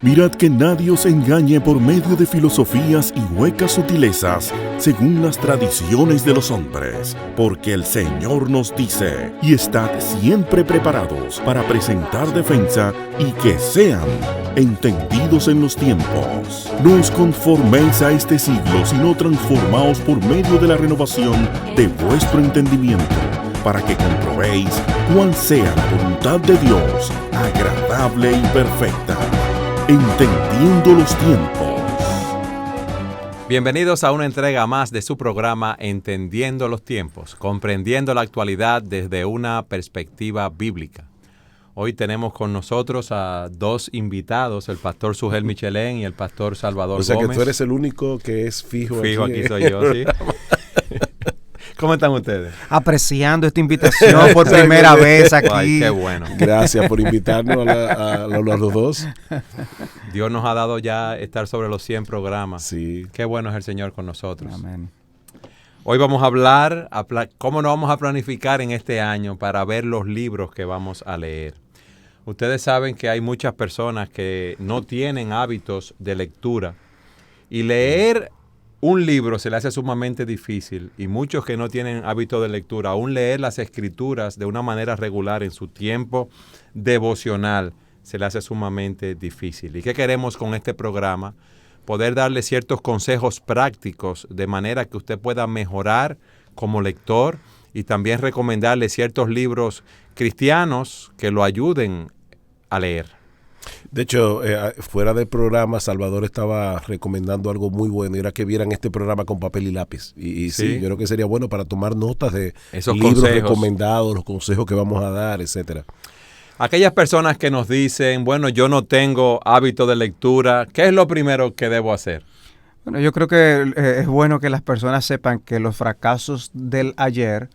Mirad que nadie os engañe por medio de filosofías y huecas sutilezas, según las tradiciones de los hombres, porque el Señor nos dice, y estad siempre preparados para presentar defensa y que sean entendidos en los tiempos. No os conforméis a este siglo, sino transformaos por medio de la renovación de vuestro entendimiento, para que comprobéis cuál sea la voluntad de Dios, agradable y perfecta. Entendiendo los tiempos. Bienvenidos a una entrega más de su programa Entendiendo los tiempos, comprendiendo la actualidad desde una perspectiva bíblica. Hoy tenemos con nosotros a dos invitados, el pastor Sugel Michelén y el pastor Salvador Gómez. O sea que tú eres el único que es fijo aquí soy yo, ¿sí? ¿Cómo están ustedes? Apreciando esta invitación por primera vez aquí. Ay, qué bueno. Gracias por invitarnos a los dos. Dios nos ha dado ya estar sobre los 100 programas. Sí. Qué bueno es el Señor con nosotros. Amén. Hoy vamos a hablar, cómo nos vamos a planificar en este año para ver los libros que vamos a leer. Ustedes saben que hay muchas personas que no tienen hábitos de lectura y leer un libro se le hace sumamente difícil, y muchos que no tienen hábito de lectura, aún leer las escrituras de una manera regular en su tiempo devocional se le hace sumamente difícil. ¿Y qué queremos con este programa? Poder darle ciertos consejos prácticos de manera que usted pueda mejorar como lector y también recomendarle ciertos libros cristianos que lo ayuden a leer. De hecho, fuera del programa, Salvador estaba recomendando algo muy bueno, y era que vieran este programa con papel y lápiz. Y sí, yo creo que sería bueno para tomar notas de esos libros consejos recomendados, los consejos que vamos a dar, etcétera. Aquellas personas que nos dicen, bueno, yo no tengo hábito de lectura, ¿qué es lo primero que debo hacer? Bueno, yo creo que es bueno que las personas sepan que los fracasos del ayer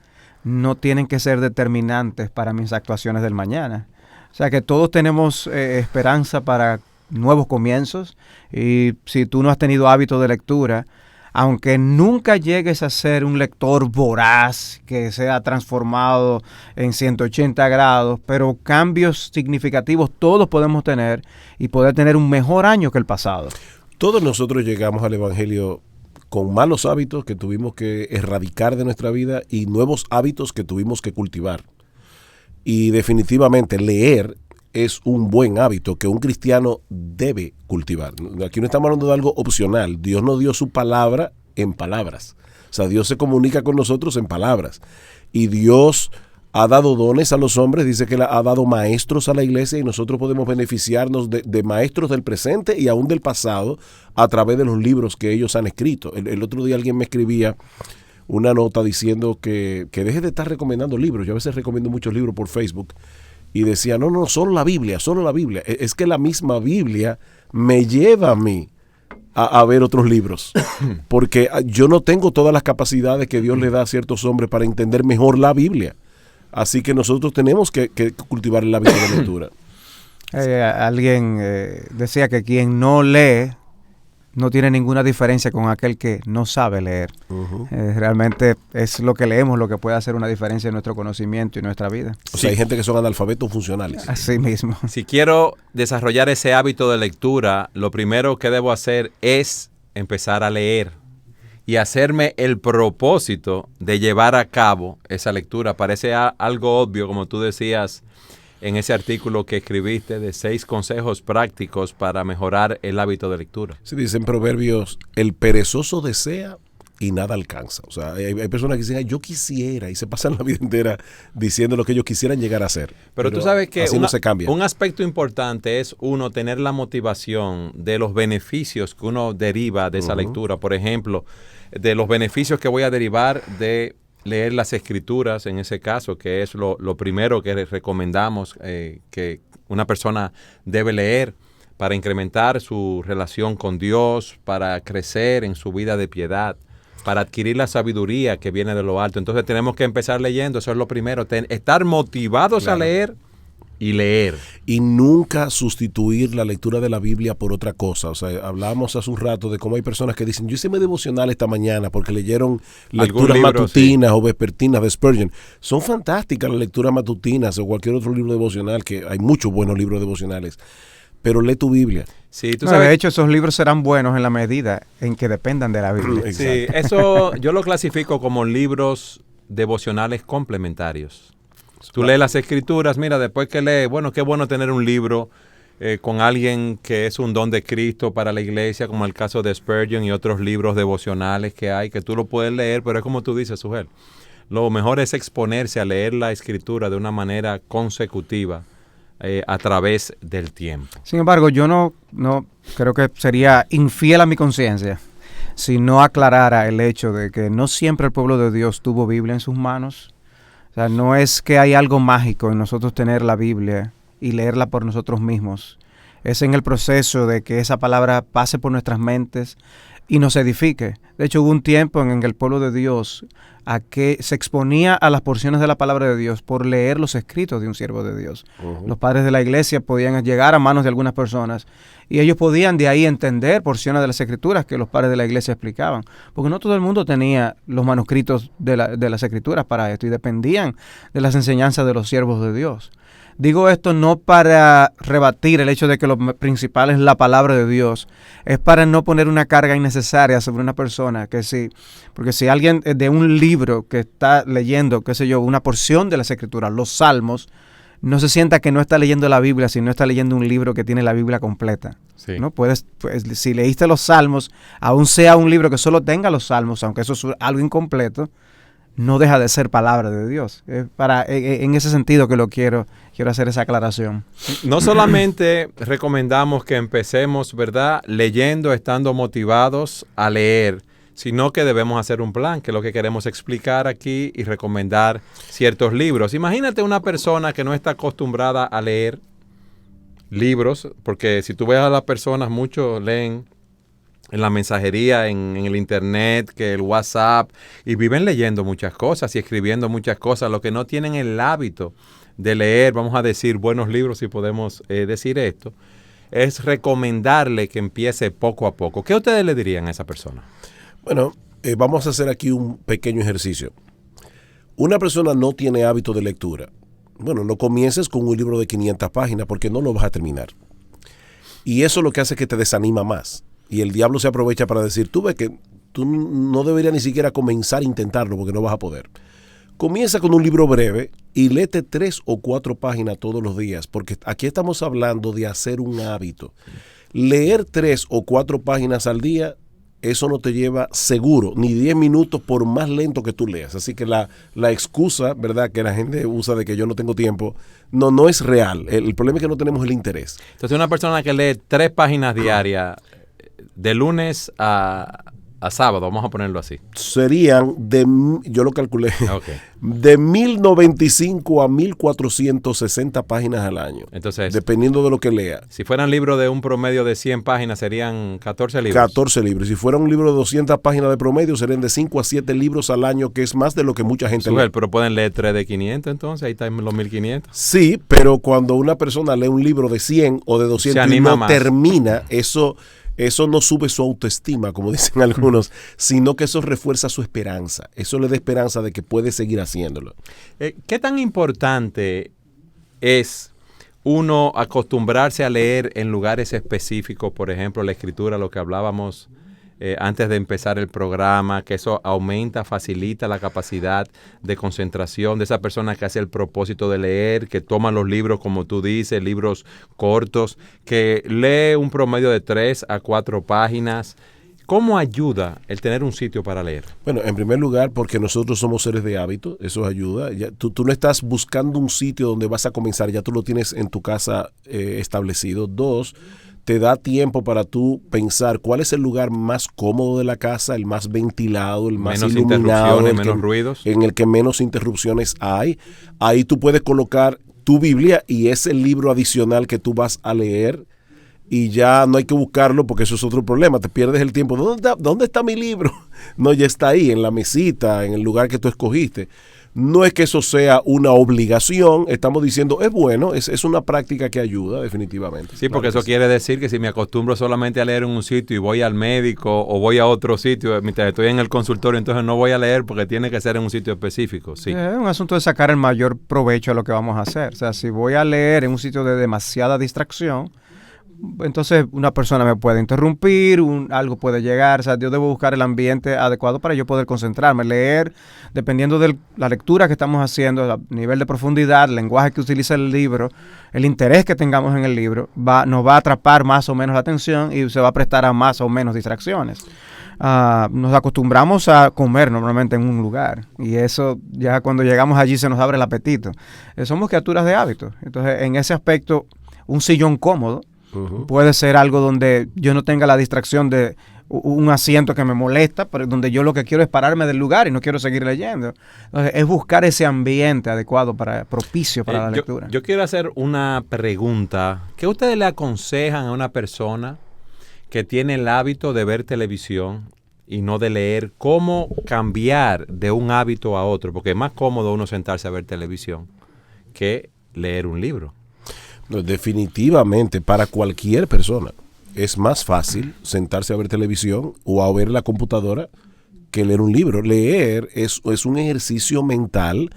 no tienen que ser determinantes para mis actuaciones del mañana. O sea que todos tenemos esperanza para nuevos comienzos, y si tú no has tenido hábito de lectura, aunque nunca llegues a ser un lector voraz que sea transformado en 180 grados, pero cambios significativos todos podemos tener y poder tener un mejor año que el pasado. Todos nosotros llegamos al Evangelio con malos hábitos que tuvimos que erradicar de nuestra vida y nuevos hábitos que tuvimos que cultivar. Y definitivamente leer es un buen hábito que un cristiano debe cultivar. Aquí no estamos hablando de algo opcional. Dios nos dio su palabra en palabras. O sea, Dios se comunica con nosotros en palabras. Y Dios ha dado dones a los hombres, dice que ha dado maestros a la iglesia, y nosotros podemos beneficiarnos de maestros del presente y aún del pasado a través de los libros que ellos han escrito. El otro día alguien me escribía una nota diciendo que deje de estar recomendando libros. Yo a veces recomiendo muchos libros por Facebook, y decía, no, solo la Biblia. Es que la misma Biblia me lleva a mí a ver otros libros, porque yo no tengo todas las capacidades que Dios le da a ciertos hombres para entender mejor la Biblia. Así que nosotros tenemos que cultivar el hábito de lectura. Alguien decía que quien no lee no tiene ninguna diferencia con aquel que no sabe leer. Uh-huh. Realmente es lo que leemos lo que puede hacer una diferencia en nuestro conocimiento y nuestra vida. O sea, hay gente que son analfabetos funcionales. Así mismo. Si quiero desarrollar ese hábito de lectura, lo primero que debo hacer es empezar a leer y hacerme el propósito de llevar a cabo esa lectura. Parece algo obvio, como tú decías en ese artículo que escribiste, de 6 consejos prácticos para mejorar el hábito de lectura. Se dice en Proverbios, el perezoso desea y nada alcanza. O sea, hay personas que dicen, yo quisiera, y se pasan la vida entera diciendo lo que ellos quisieran llegar a hacer. Pero tú sabes que así no se cambia. Un aspecto importante es uno tener la motivación de los beneficios que uno deriva de esa lectura. Por ejemplo, de los beneficios que voy a derivar de leer las escrituras, en ese caso, que es lo primero que recomendamos que una persona debe leer para incrementar su relación con Dios, para crecer en su vida de piedad, para adquirir la sabiduría que viene de lo alto. Entonces tenemos que empezar leyendo, eso es lo primero, estar motivados a leer y leer. Y nunca sustituir la lectura de la Biblia por otra cosa. O sea, hablábamos hace un rato de cómo hay personas que dicen, yo hice mi devocional esta mañana porque leyeron lecturas matutinas o vespertinas de Spurgeon. Son fantásticas las lecturas matutinas o cualquier otro libro devocional, que hay muchos buenos libros devocionales. pero lee tu Biblia. Sí, tú No, sabes, de hecho, esos libros serán buenos en la medida en que dependan de la Biblia. sí, eso yo lo clasifico como libros devocionales complementarios. Tú lees las escrituras, mira, después que lees, bueno, qué bueno tener un libro con alguien que es un don de Cristo para la iglesia, como el caso de Spurgeon y otros libros devocionales que hay, que tú lo puedes leer, pero es como tú dices, Sujel, lo mejor es exponerse a leer la escritura de una manera consecutiva a través del tiempo. Sin embargo, yo no creo que sería infiel a mi conciencia si no aclarara el hecho de que no siempre el pueblo de Dios tuvo Biblia en sus manos. O sea, no es que hay algo mágico en nosotros tener la Biblia y leerla por nosotros mismos. Es en el proceso de que esa palabra pase por nuestras mentes y nos edifique. De hecho, hubo un tiempo en el pueblo de Dios a que se exponía a las porciones de la palabra de Dios por leer los escritos de un siervo de Dios. Los padres de la iglesia podían llegar a manos de algunas personas y ellos podían de ahí entender porciones de las escrituras que los padres de la iglesia explicaban, porque no todo el mundo tenía los manuscritos de las escrituras para esto y dependían de las enseñanzas de los siervos de Dios. Digo esto no para rebatir el hecho de que lo principal es la palabra de Dios, es para no poner una carga innecesaria sobre una persona, porque si alguien de un libro que está leyendo, qué sé yo, una porción de las escrituras, los salmos, no se sienta que no está leyendo la Biblia, sino está leyendo un libro que tiene la Biblia completa. Sí. ¿No? Si leíste los salmos, aun sea un libro que solo tenga los salmos, aunque eso es algo incompleto, no deja de ser palabra de Dios. En ese sentido que quiero hacer esa aclaración. No solamente recomendamos que empecemos, ¿verdad?, leyendo, estando motivados a leer, sino que debemos hacer un plan, que es lo que queremos explicar aquí y recomendar ciertos libros. Imagínate una persona que no está acostumbrada a leer libros, porque si tú ves a las personas, muchos leen en la mensajería, en el internet, que el WhatsApp, y viven leyendo muchas cosas y escribiendo muchas cosas, lo que no tienen el hábito de leer, vamos a decir, buenos libros, si podemos decir esto, es recomendarle que empiece poco a poco. ¿Qué ustedes le dirían a esa persona? Bueno, vamos a hacer aquí un pequeño ejercicio. Una persona no tiene hábito de lectura. Bueno, no comiences con un libro de 500 páginas porque no lo vas a terminar. Y eso es lo que hace que te desanima más. Y el diablo se aprovecha para decir, tú ves que tú no deberías ni siquiera comenzar a intentarlo porque no vas a poder. Comienza con un libro breve y léete 3 o 4 páginas todos los días, porque aquí estamos hablando de hacer un hábito. Leer 3 o 4 páginas al día, eso no te lleva seguro ni 10 minutos por más lento que tú leas. Así que la excusa, ¿verdad?, que la gente usa de que yo no tengo tiempo, no es real. El problema es que no tenemos el interés. Entonces, una persona que lee 3 páginas diarias, de lunes a sábado, vamos a ponerlo así. Serían, yo lo calculé, Okay. de 1095 a 1460 páginas al año. Entonces, dependiendo de lo que lea. Si fueran libros de un promedio de 100 páginas, serían 14 libros. 14 libros. Si fuera un libro de 200 páginas de promedio, serían de 5 a 7 libros al año, que es más de lo que mucha gente lee. Pero pueden leer 3 de 500, entonces ahí están los 1500. Sí, pero cuando una persona lee un libro de 100 o de 200 y no termina, eso no sube su autoestima, como dicen algunos, sino que eso refuerza su esperanza. Eso le da esperanza de que puede seguir haciéndolo. ¿Qué tan importante es uno acostumbrarse a leer en lugares específicos? Por ejemplo, la escritura, lo que hablábamos antes de empezar el programa, que eso aumenta, facilita la capacidad de concentración de esa persona que hace el propósito de leer, que toma los libros, como tú dices, libros cortos, que lee un promedio de 3 a 4 páginas. ¿Cómo ayuda el tener un sitio para leer? Bueno, en primer lugar, porque nosotros somos seres de hábito, eso ayuda. Tú no estás buscando un sitio donde vas a comenzar, ya tú lo tienes en tu casa establecido. 2, te da tiempo para tú pensar cuál es el lugar más cómodo de la casa, el más ventilado, el más iluminado, menos ruidos, en el que menos interrupciones hay. Ahí tú puedes colocar tu Biblia y ese libro adicional que tú vas a leer, y ya no hay que buscarlo porque eso es otro problema. Te pierdes el tiempo. ¿Dónde está mi libro? No, ya está ahí, en la mesita, en el lugar que tú escogiste. No es que eso sea una obligación, estamos diciendo, es bueno, es una práctica que ayuda definitivamente. Sí, porque eso quiere decir que si me acostumbro solamente a leer en un sitio y voy al médico o voy a otro sitio, mientras estoy en el consultorio, entonces no voy a leer porque tiene que ser en un sitio específico. Sí. Es un asunto de sacar el mayor provecho a lo que vamos a hacer. O sea, si voy a leer en un sitio de demasiada distracción, entonces una persona me puede interrumpir, algo puede llegar, o sea, yo debo buscar el ambiente adecuado para yo poder concentrarme, leer, dependiendo de la lectura que estamos haciendo, el nivel de profundidad, el lenguaje que utiliza el libro, el interés que tengamos en el libro, nos va a atrapar más o menos la atención y se va a prestar a más o menos distracciones. Nos acostumbramos a comer normalmente en un lugar y eso ya cuando llegamos allí se nos abre el apetito. Somos criaturas de hábitos, entonces en ese aspecto un sillón cómodo puede ser algo donde yo no tenga la distracción de un asiento que me molesta, pero donde yo lo que quiero es pararme del lugar y no quiero seguir leyendo. Entonces, es buscar ese ambiente adecuado, propicio para la lectura. Yo quiero hacer una pregunta. ¿Qué ustedes le aconsejan a una persona que tiene el hábito de ver televisión y no de leer? ¿Cómo cambiar de un hábito a otro? Porque es más cómodo uno sentarse a ver televisión que leer un libro. No, definitivamente, para cualquier persona es más fácil sentarse a ver televisión o a ver la computadora que leer un libro. Leer es un ejercicio mental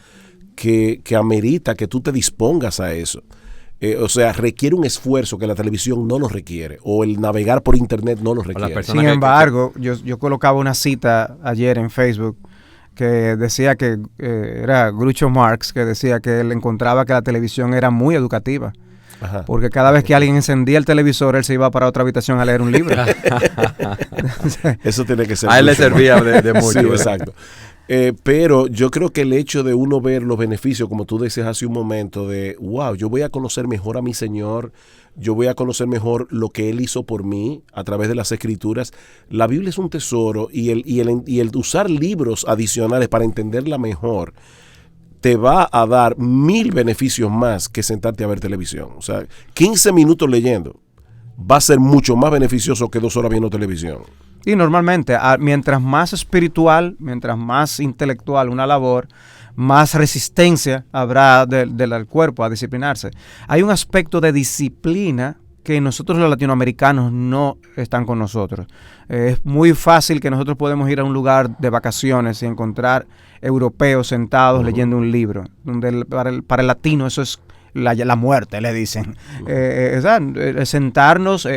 que amerita que tú te dispongas a eso. O sea, requiere un esfuerzo que la televisión no lo requiere, o el navegar por internet no lo requiere. Sin embargo, yo colocaba una cita ayer en Facebook que decía que era Groucho Marx, que decía que él encontraba que la televisión era muy educativa. Ajá. Porque cada vez que alguien encendía el televisor, él se iba para otra habitación a leer un libro. Eso tiene que ser. A él le servía de mucho. Sí, exacto. Pero yo creo que el hecho de uno ver los beneficios, como tú decías hace un momento, de wow, yo voy a conocer mejor a mi Señor, yo voy a conocer mejor lo que Él hizo por mí a través de las Escrituras. La Biblia es un tesoro y el usar libros adicionales para entenderla mejor te va a dar 1000 beneficios más que sentarte a ver televisión. O sea, 15 minutos leyendo va a ser mucho más beneficioso que 2 horas viendo televisión. Y normalmente, mientras más espiritual, mientras más intelectual una labor, más resistencia habrá del cuerpo a disciplinarse. Hay un aspecto de disciplina que nosotros los latinoamericanos no están con nosotros. Es muy fácil que nosotros podemos ir a un lugar de vacaciones y encontrar europeos sentados leyendo un libro, donde para el latino eso es la muerte, le dicen. Sentarnos,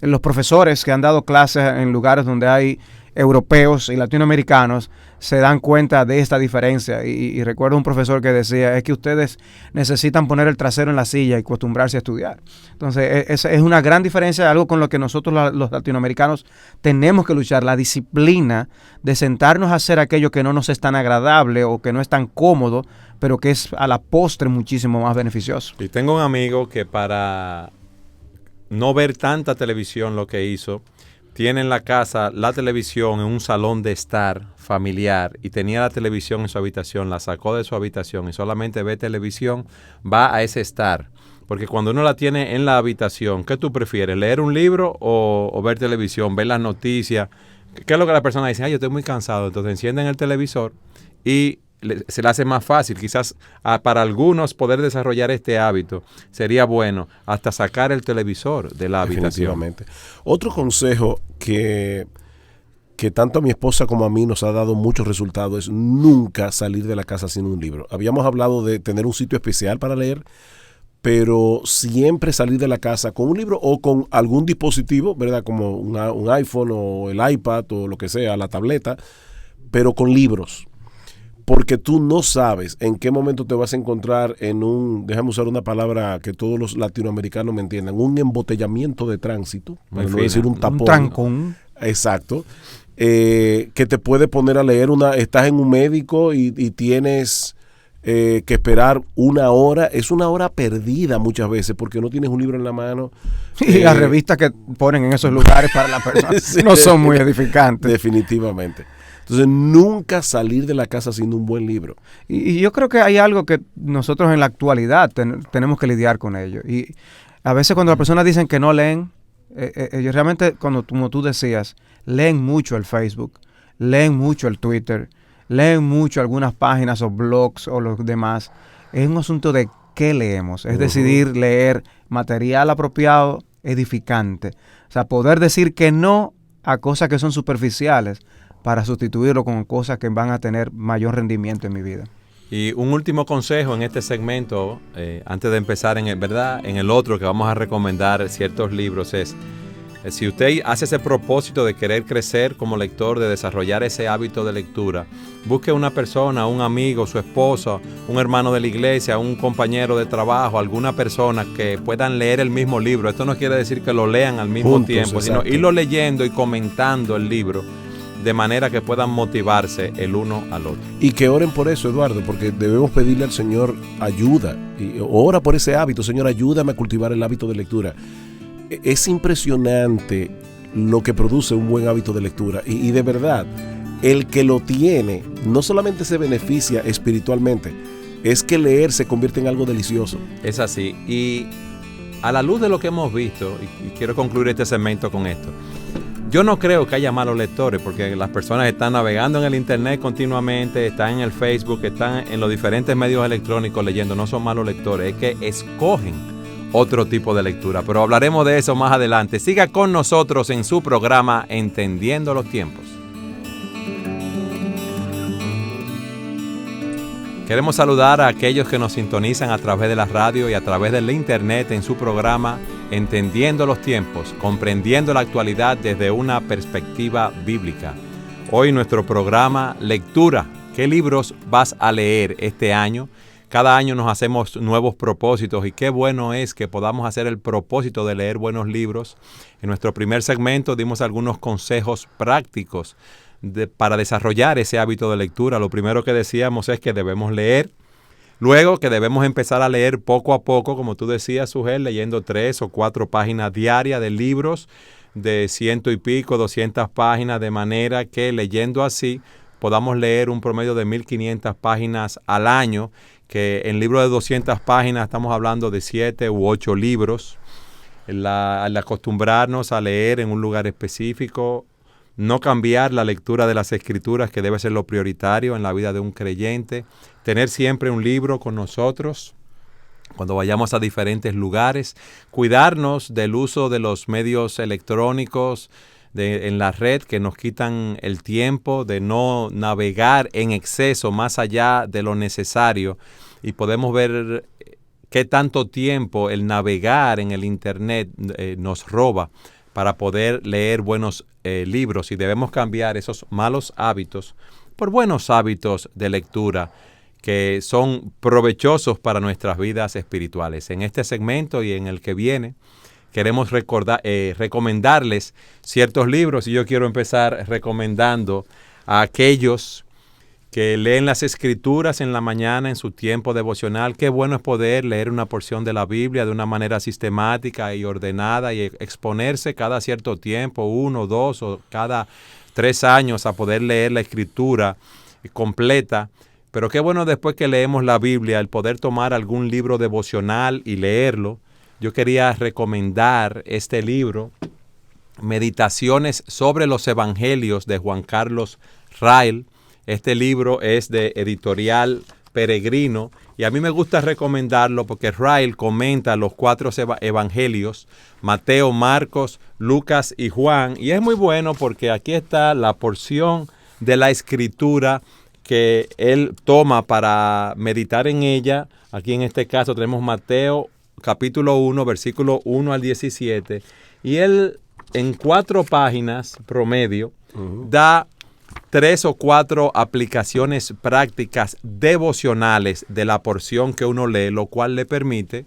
los profesores que han dado clases en lugares donde hay europeos y latinoamericanos se dan cuenta de esta diferencia y recuerdo un profesor que decía, es que ustedes necesitan poner el trasero en la silla y acostumbrarse a estudiar. Entonces es una gran diferencia, algo con lo que nosotros los latinoamericanos tenemos que luchar, la disciplina de sentarnos a hacer aquello que no nos es tan agradable o que no es tan cómodo, pero que es a la postre muchísimo más beneficioso. Y tengo un amigo que para no ver tanta televisión lo que hizo, tiene en la casa la televisión en un salón de estar familiar y tenía la televisión en su habitación, la sacó de su habitación y solamente ve televisión, va a ese estar. Porque cuando uno la tiene en la habitación, ¿qué tú prefieres? ¿Leer un libro o ver televisión, ver las noticias? ¿Qué es lo que la persona dice? Yo estoy muy cansado. Entonces encienden el televisor y se le hace más fácil. Quizás para algunos poder desarrollar este hábito sería bueno hasta sacar el televisor de la habitación. Definitivamente. Otro consejo que tanto a mi esposa como a mí nos ha dado muchos resultados es nunca salir de la casa sin un libro. Habíamos hablado de tener un sitio especial para leer, pero siempre salir de la casa con un libro o con algún dispositivo, ¿verdad? Como un iPhone o el iPad o lo que sea, la tableta, pero con libros. Porque tú no sabes en qué momento te vas a encontrar en déjame usar una palabra que todos los latinoamericanos me entiendan, un embotellamiento de tránsito, para no decir un tapón. Un trancón. Exacto. Que te puede poner a leer estás en un médico y tienes que esperar 1 hora. Es 1 hora perdida muchas veces porque no tienes un libro en la mano. Y las revistas que ponen en esos lugares para la persona sí, no son muy edificantes. Definitivamente. Entonces, nunca salir de la casa sin un buen libro. Y yo creo que hay algo que nosotros en la actualidad tenemos que lidiar con ello. Y a veces cuando las personas dicen que no leen, ellos realmente, como tú decías, leen mucho el Facebook, leen mucho el Twitter, leen mucho algunas páginas o blogs o los demás. Es un asunto de qué leemos. Es decidir leer material apropiado, edificante. O sea, poder decir que no a cosas que son superficiales, para sustituirlo con cosas que van a tener mayor rendimiento en mi vida. Y un último consejo en este segmento, antes de empezar en el otro que vamos a recomendar ciertos libros, es si usted hace ese propósito de querer crecer como lector, de desarrollar ese hábito de lectura, busque una persona, un amigo, su esposo, un hermano de la iglesia, un compañero de trabajo, alguna persona que puedan leer el mismo libro. Esto no quiere decir que lo lean al mismo tiempo, sino irlo leyendo y comentando el libro, de manera que puedan motivarse el uno al otro. Y que oren por eso, Eduardo, porque debemos pedirle al Señor ayuda. Y ora por ese hábito. Señor, ayúdame a cultivar el hábito de lectura. Es impresionante lo que produce un buen hábito de lectura. Y de verdad, el que lo tiene no solamente se beneficia espiritualmente, es que leer se convierte en algo delicioso. Es así. Y a la luz de lo que hemos visto, y quiero concluir este segmento con esto, yo no creo que haya malos lectores, porque las personas están navegando en el internet continuamente, están en el Facebook, están en los diferentes medios electrónicos leyendo. No son malos lectores, es que escogen otro tipo de lectura. Pero hablaremos de eso más adelante. Siga con nosotros en su programa Entendiendo los Tiempos. Queremos saludar a aquellos que nos sintonizan a través de la radio y a través del internet en su programa Entendiendo los Tiempos, comprendiendo la actualidad desde una perspectiva bíblica. Hoy nuestro programa Lectura. ¿Qué libros vas a leer este año? Cada año nos hacemos nuevos propósitos y qué bueno es que podamos hacer el propósito de leer buenos libros. En nuestro primer segmento dimos algunos consejos prácticos para desarrollar ese hábito de lectura. Lo primero que decíamos es que debemos leer. Luego que debemos empezar a leer poco a poco, como tú decías, Sugel, leyendo 3 o 4 páginas diarias de libros de 100 y pico, 200 páginas, de manera que leyendo así podamos leer un promedio de 1.500 páginas al año, que en libros de 200 páginas estamos hablando de 7 u 8 libros. Al acostumbrarnos a leer en un lugar específico, no cambiar la lectura de las Escrituras, que debe ser lo prioritario en la vida de un creyente. Tener siempre un libro con nosotros cuando vayamos a diferentes lugares. Cuidarnos del uso de los medios electrónicos en la red que nos quitan el tiempo, de no navegar en exceso más allá de lo necesario. Y podemos ver qué tanto tiempo el navegar en el internet nos roba para poder leer buenos libros, y debemos cambiar esos malos hábitos por buenos hábitos de lectura que son provechosos para nuestras vidas espirituales. En este segmento y en el que viene queremos recomendarles ciertos libros, y yo quiero empezar recomendando a aquellos que leen las Escrituras en la mañana en su tiempo devocional. Qué bueno es poder leer una porción de la Biblia de una manera sistemática y ordenada, y exponerse cada cierto tiempo, 1, 2 o cada 3 años, a poder leer la Escritura completa. Pero qué bueno después que leemos la Biblia, el poder tomar algún libro devocional y leerlo. Yo quería recomendar este libro, Meditaciones sobre los Evangelios, de Juan Carlos Rail. Este libro es de Editorial Peregrino, y a mí me gusta recomendarlo porque Rail comenta los 4 evangelios, Mateo, Marcos, Lucas y Juan, y es muy bueno porque aquí está la porción de la Escritura que él toma para meditar en ella. Aquí en este caso tenemos Mateo capítulo 1, versículo 1 al 17, y él en 4 páginas promedio da 3 o 4 aplicaciones prácticas devocionales de la porción que uno lee, lo cual le permite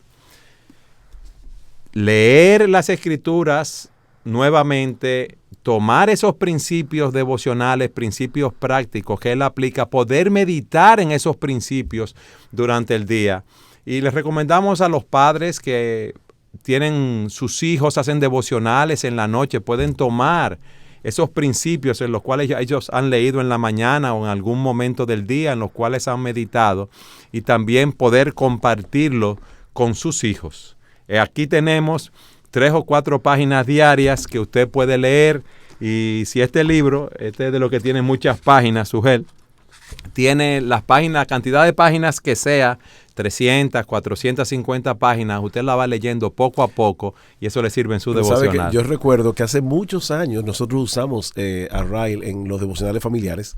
leer las Escrituras nuevamente, tomar esos principios devocionales, principios prácticos que él aplica, poder meditar en esos principios durante el día. Y les recomendamos a los padres que tienen sus hijos, hacen devocionales en la noche, pueden tomar esos principios en los cuales ellos han leído en la mañana o en algún momento del día, en los cuales han meditado, y también poder compartirlo con sus hijos. Aquí tenemos 3 o 4 páginas diarias que usted puede leer, y si este libro, este es de lo que tiene muchas páginas, Sugel, tiene las páginas, la cantidad de páginas que sea, 300, 450 páginas, usted la va leyendo poco a poco, y eso le sirve en su devocional. ¿Sabe que yo recuerdo que hace muchos años nosotros usamos a Rail en los devocionales familiares,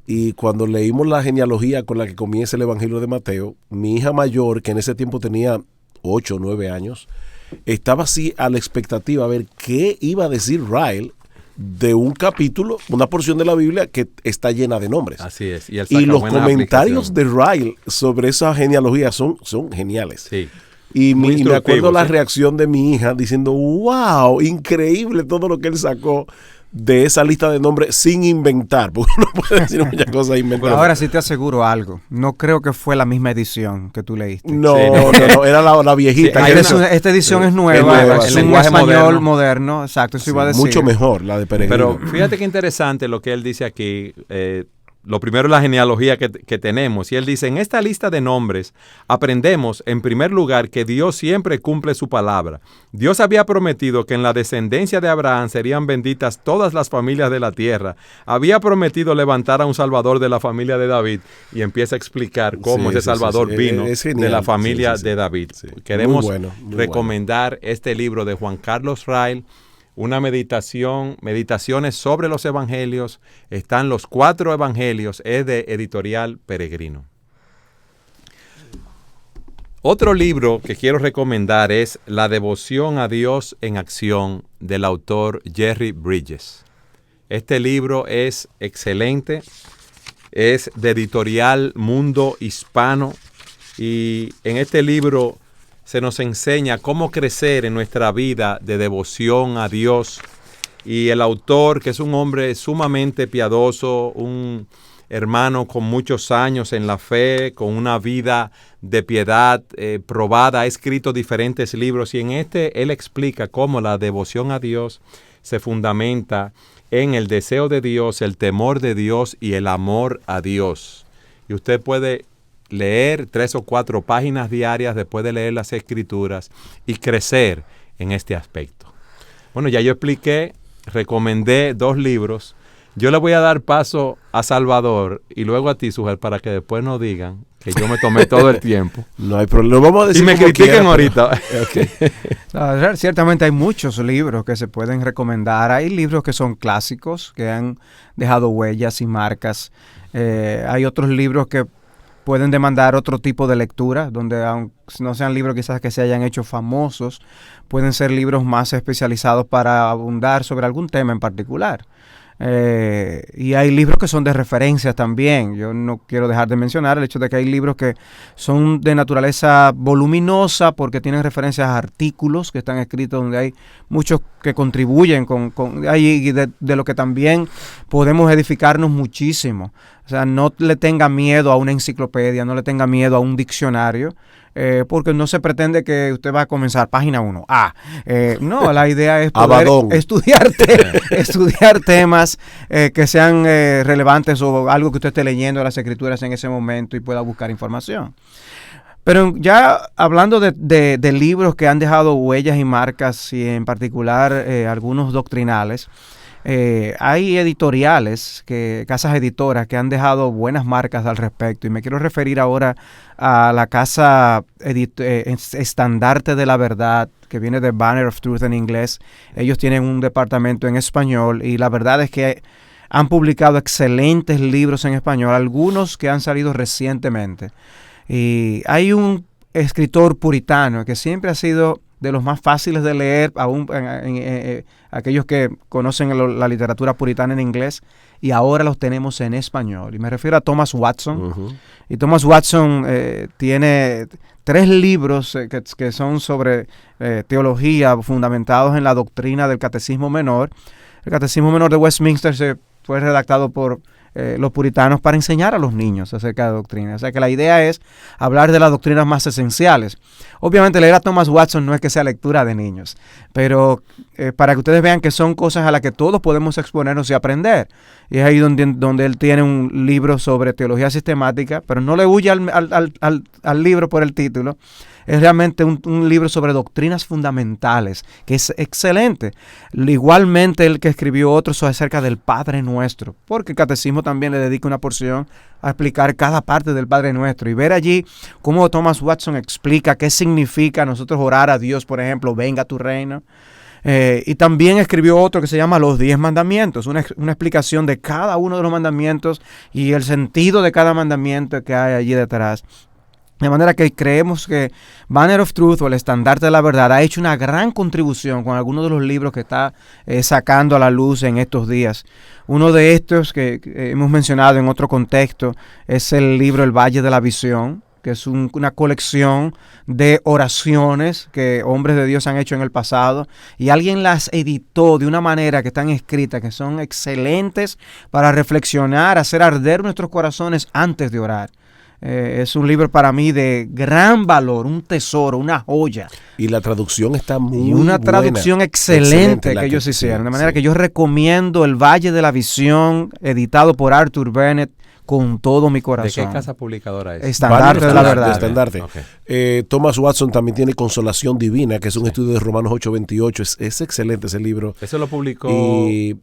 Y cuando leímos la genealogía con la que comienza el Evangelio de Mateo, mi hija mayor, que en ese tiempo tenía 8 o 9 años, estaba así a la expectativa a ver qué iba a decir Ryle de un capítulo, una porción de la Biblia que está llena de nombres. Así es. Y los comentarios de Ryle sobre esa genealogía son geniales. Sí. Y me acuerdo la reacción de mi hija diciendo, wow, increíble todo lo que él sacó de esa lista de nombres sin inventar, porque uno puede decir muchas cosas inventadas. Ahora sí te aseguro algo, no creo que fue la misma edición que tú leíste. No, era la viejita. Sí, esta edición es nueva, es un español moderno, exacto, eso iba a decir. Mucho mejor la de Peregrino. Pero fíjate qué interesante lo que él dice aquí. Lo primero es la genealogía que tenemos. Y él dice, en esta lista de nombres aprendemos, en primer lugar, que Dios siempre cumple su palabra. Dios había prometido que en la descendencia de Abraham serían benditas todas las familias de la tierra. Había prometido levantar a un salvador de la familia de David. Y empieza a explicar cómo ese salvador vino de la familia de David. Queremos recomendar este libro de Juan Carlos Ryle, una meditaciones sobre los evangelios. Están los 4 evangelios, es de Editorial Peregrino. Otro libro que quiero recomendar es La devoción a Dios en acción, del autor Jerry Bridges. Este libro es excelente, es de Editorial Mundo Hispano, y en este libro se nos enseña cómo crecer en nuestra vida de devoción a Dios. Y el autor, que es un hombre sumamente piadoso, un hermano con muchos años en la fe, con una vida de piedad probada, ha escrito diferentes libros. Y en este él explica cómo la devoción a Dios se fundamenta en el deseo de Dios, el temor de Dios y el amor a Dios. Y usted puede leer 3 o 4 páginas diarias después de leer las Escrituras y crecer en este aspecto. Bueno, ya yo expliqué, recomendé 2 libros. Yo le voy a dar paso a Salvador y luego a ti, Sujel, para que después no digan que yo me tomé todo el tiempo. No hay problema. Vamos a decir y me critiquen ahorita. Okay. No, ciertamente hay muchos libros que se pueden recomendar. Hay libros que son clásicos, que han dejado huellas y marcas. Hay otros libros que pueden demandar otro tipo de lectura, donde aunque no sean libros quizás que se hayan hecho famosos, pueden ser libros más especializados para abundar sobre algún tema en particular. Y hay libros que son de referencia también. Yo no quiero dejar de mencionar el hecho de que hay libros que son de naturaleza voluminosa porque tienen referencias a artículos que están escritos donde hay muchos que contribuyen de lo que también podemos edificarnos muchísimo. O sea, no le tenga miedo a una enciclopedia, no le tenga miedo a un diccionario, porque no se pretende que usted va a comenzar página 1. No, la idea es poder estudiar temas que sean relevantes o algo que usted esté leyendo de las Escrituras en ese momento y pueda buscar información. Pero ya hablando de libros que han dejado huellas y marcas, y en particular algunos doctrinales, hay editoriales, casas editoras que han dejado buenas marcas al respecto, y me quiero referir ahora a la casa Estandarte de la Verdad, que viene de Banner of Truth en inglés. Ellos tienen un departamento en español y la verdad es que han publicado excelentes libros en español, algunos que han salido recientemente. Y hay un escritor puritano que siempre ha sido de los más fáciles de leer, aún aquellos que conocen la literatura puritana en inglés, y ahora los tenemos en español. Y me refiero a Thomas Watson. Uh-huh. Y Thomas Watson tiene 3 libros que son sobre teología, fundamentados en la doctrina del Catecismo Menor. El Catecismo Menor de Westminster fue redactado por los puritanos para enseñar a los niños acerca de doctrina. O sea que la idea es hablar de las doctrinas más esenciales. Obviamente leer a Thomas Watson no es que sea lectura de niños, pero para que ustedes vean que son cosas a las que todos podemos exponernos y aprender. Y es ahí donde él tiene un libro sobre teología sistemática, pero no le huye al libro por el título. Es realmente un libro sobre doctrinas fundamentales, que es excelente. Igualmente el que escribió otro acerca del Padre Nuestro, porque el Catecismo también le dedica una porción a explicar cada parte del Padre Nuestro, y ver allí cómo Thomas Watson explica qué significa nosotros orar a Dios, por ejemplo, venga tu reino. Y también escribió otro que se llama Los 10 Mandamientos, una explicación de cada uno de los mandamientos y el sentido de cada mandamiento que hay allí detrás. De manera que creemos que Banner of Truth, o el Estandarte de la Verdad, ha hecho una gran contribución con algunos de los libros que está sacando a la luz en estos días. Uno de estos que hemos mencionado en otro contexto es el libro El Valle de la Visión, que es una colección de oraciones que hombres de Dios han hecho en el pasado, y alguien las editó de una manera que están escritas, que son excelentes para reflexionar, hacer arder nuestros corazones antes de orar. Es un libro para mí de gran valor, un tesoro, una joya. Y la traducción está muy y una buena. traducción excelente que ellos hicieron. De manera que yo recomiendo El Valle de la Visión, editado por Arthur Bennett, con todo mi corazón. ¿De qué casa publicadora es? Estandarte de la Verdad. Estandarte. Okay. Thomas Watson también tiene Consolación Divina, que es un estudio de Romanos 8:28. Es excelente ese libro. Eso lo publicó... Y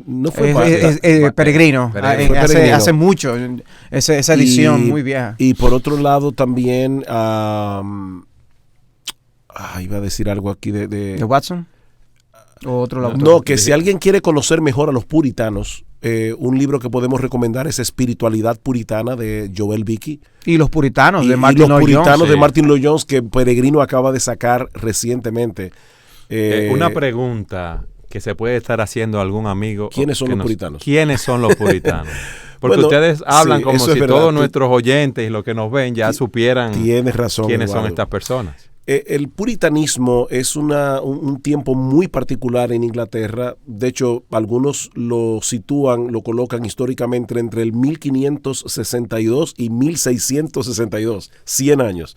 no fue Peregrino. Hace mucho. Esa edición muy vieja. Y por otro lado también... iba a decir algo aquí ¿De Watson? ¿O otro autor? No, que si alguien quiere conocer mejor a los puritanos, un libro que podemos recomendar es Espiritualidad Puritana de Joel Beeke. Y Los Puritanos de Martin Lloyd-Jones. Los Puritanos de Martin Lloyd-Jones, que Peregrino acaba de sacar recientemente. Una pregunta que se puede estar haciendo algún amigo. ¿Quiénes son los puritanos? ¿Quiénes son los puritanos? Porque bueno, ustedes hablan como si todos nuestros oyentes y los que nos ven ya supieran tienes razón, quiénes Eduardo. son estas personas. El puritanismo es un tiempo muy particular en Inglaterra. De hecho, algunos lo colocan históricamente entre el 1562 y 1662, 100 años.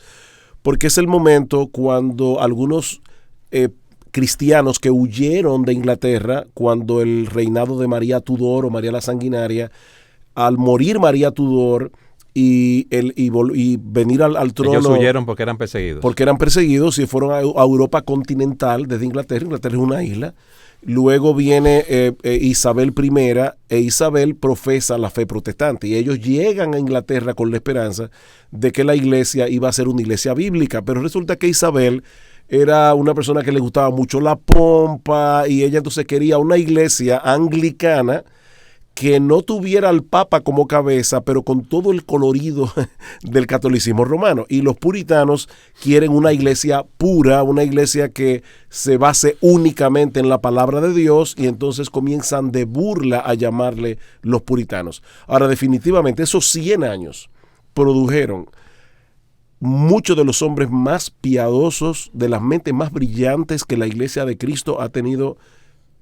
Porque es el momento cuando algunos cristianos que huyeron de Inglaterra, cuando el reinado de María Tudor o María la Sanguinaria, al morir María Tudor, y venir al trono. Ellos huyeron porque eran perseguidos. Porque eran perseguidos y fueron a Europa continental desde Inglaterra. Inglaterra es una isla. Luego viene Isabel I, e Isabel profesa la fe protestante. Y ellos llegan a Inglaterra con la esperanza de que la iglesia iba a ser una iglesia bíblica. Pero resulta que Isabel era una persona que le gustaba mucho la pompa, y ella entonces quería una iglesia anglicana que no tuviera al Papa como cabeza, pero con todo el colorido del catolicismo romano. Y los puritanos quieren una iglesia pura, una iglesia que se base únicamente en la palabra de Dios, y entonces comienzan de burla a llamarle los puritanos. Ahora, definitivamente, esos 100 años produjeron muchos de los hombres más piadosos, de las mentes más brillantes que la Iglesia de Cristo ha tenido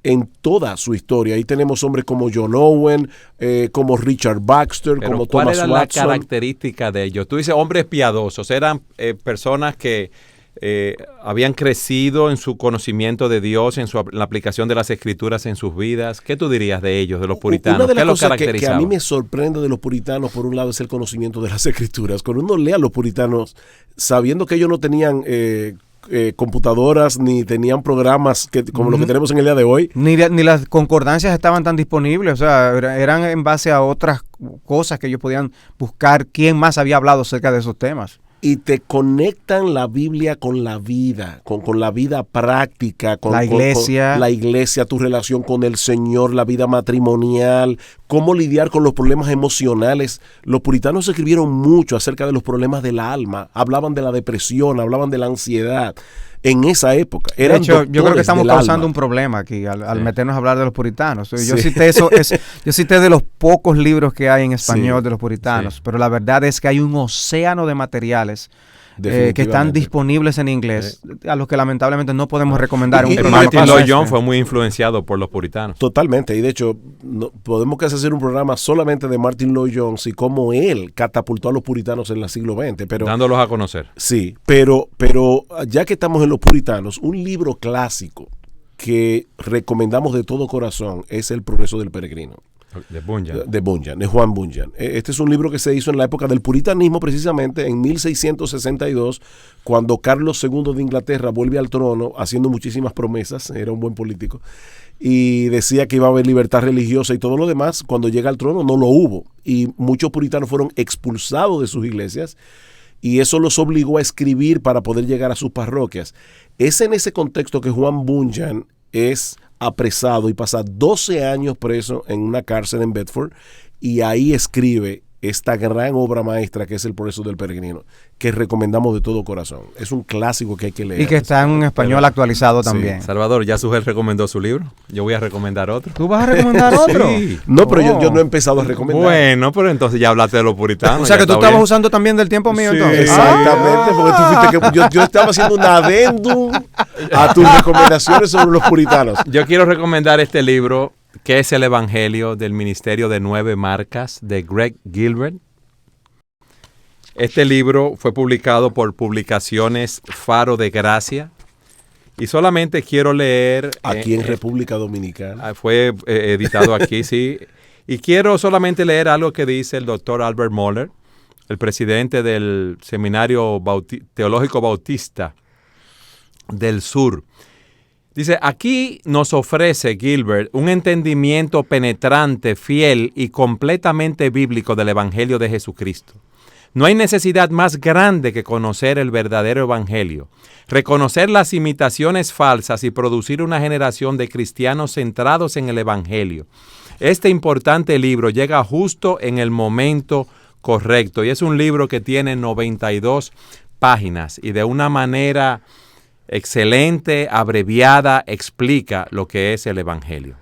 en toda su historia. Ahí tenemos hombres como John Owen, como Richard Baxter, pero como ¿cuál Thomas era Watson? La característica de ellos? Tú dices hombres piadosos, eran personas que habían crecido en su conocimiento de Dios, en la aplicación de las Escrituras en sus vidas. ¿Qué tú dirías de ellos, de los puritanos? Una de las ¿Qué los cosas que caracterizaba? a mí me sorprende de los puritanos, por un lado, es el conocimiento de las Escrituras. Cuando uno lee a los puritanos, sabiendo que ellos no tenían computadoras ni tenían programas como los que tenemos en el día de hoy. Ni las concordancias estaban tan disponibles, o sea, eran en base a otras cosas que ellos podían buscar quién más había hablado acerca de esos temas. Y te conectan la Biblia con la vida, con la vida práctica, con la iglesia, tu relación con el Señor, la vida matrimonial, cómo lidiar con los problemas emocionales. Los puritanos escribieron mucho acerca de los problemas del alma, hablaban de la depresión, hablaban de la ansiedad. En esa época. De hecho, yo creo que estamos causando un problema aquí al meternos a hablar de los puritanos. Yo cité yo cité de los pocos libros que hay en español de los puritanos, pero la verdad es que hay un océano de materiales que están disponibles en inglés, a los que lamentablemente no podemos recomendar un programa. Martin Lloyd-Jones fue muy influenciado por los puritanos. Totalmente, y de hecho podemos casi hacer un programa solamente de Martin Lloyd-Jones y cómo él catapultó a los puritanos en el siglo XX. Pero, dándolos a conocer. Sí, pero ya que estamos en los puritanos, un libro clásico que recomendamos de todo corazón es El Progreso del Peregrino. De Bunyan. De Juan Bunyan. Este es un libro que se hizo en la época del puritanismo, precisamente en 1662, cuando Carlos II de Inglaterra vuelve al trono, haciendo muchísimas promesas, era un buen político, y decía que iba a haber libertad religiosa y todo lo demás. Cuando llega al trono no lo hubo, y muchos puritanos fueron expulsados de sus iglesias, y eso los obligó a escribir para poder llegar a sus parroquias. Es en ese contexto que Juan Bunyan es apresado y pasa 12 años preso en una cárcel en Bedford, y ahí escribe esta gran obra maestra que es El Progreso del Peregrino, que recomendamos de todo corazón. Es un clásico que hay que leer. Y que está en un español actualizado también. Salvador, ya Sujel recomendó su libro. Yo voy a recomendar otro. ¿Tú vas a recomendar otro? Sí. No, pero yo no he empezado a recomendar. Bueno, pero entonces ya hablaste de los puritanos. O sea, ya que tú está estabas bien. usando también del tiempo mío, Sí. entonces. Exactamente, porque tú fuiste que yo estaba haciendo un adendum a tus recomendaciones sobre los puritanos. Yo quiero recomendar este libro, que es el Evangelio del Ministerio de 9 Marcas, de Greg Gilbert. Este libro fue publicado por Publicaciones Faro de Gracia. Y solamente quiero leer... Aquí en República Dominicana. Fue editado aquí, sí. Y quiero solamente leer algo que dice el doctor Albert Mohler, el presidente del Seminario Teológico Bautista del Sur. Dice, aquí nos ofrece Gilbert un entendimiento penetrante, fiel y completamente bíblico del Evangelio de Jesucristo. No hay necesidad más grande que conocer el verdadero evangelio, reconocer las imitaciones falsas y producir una generación de cristianos centrados en el evangelio. Este importante libro llega justo en el momento correcto y es un libro que tiene 92 páginas y de una manera excelente, abreviada, explica lo que es el evangelio.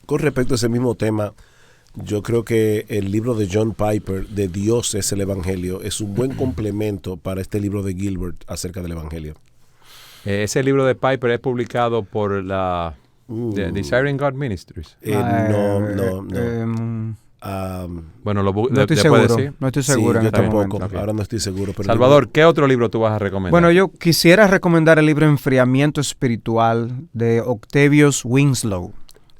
Con respecto a ese mismo tema, yo creo que el libro de John Piper, de Dios es el Evangelio, es un buen complemento para este libro de Gilbert acerca del Evangelio. Ese libro de Piper es publicado por la Desiring God Ministries. No. Bueno, no estoy ¿le seguro. puedes decir? No estoy seguro. Sí, en yo este tampoco. momento. Ahora no estoy seguro. Pero Salvador, ¿qué otro libro tú vas a recomendar? Bueno, yo quisiera recomendar el libro Enfriamiento Espiritual de Octavius Winslow.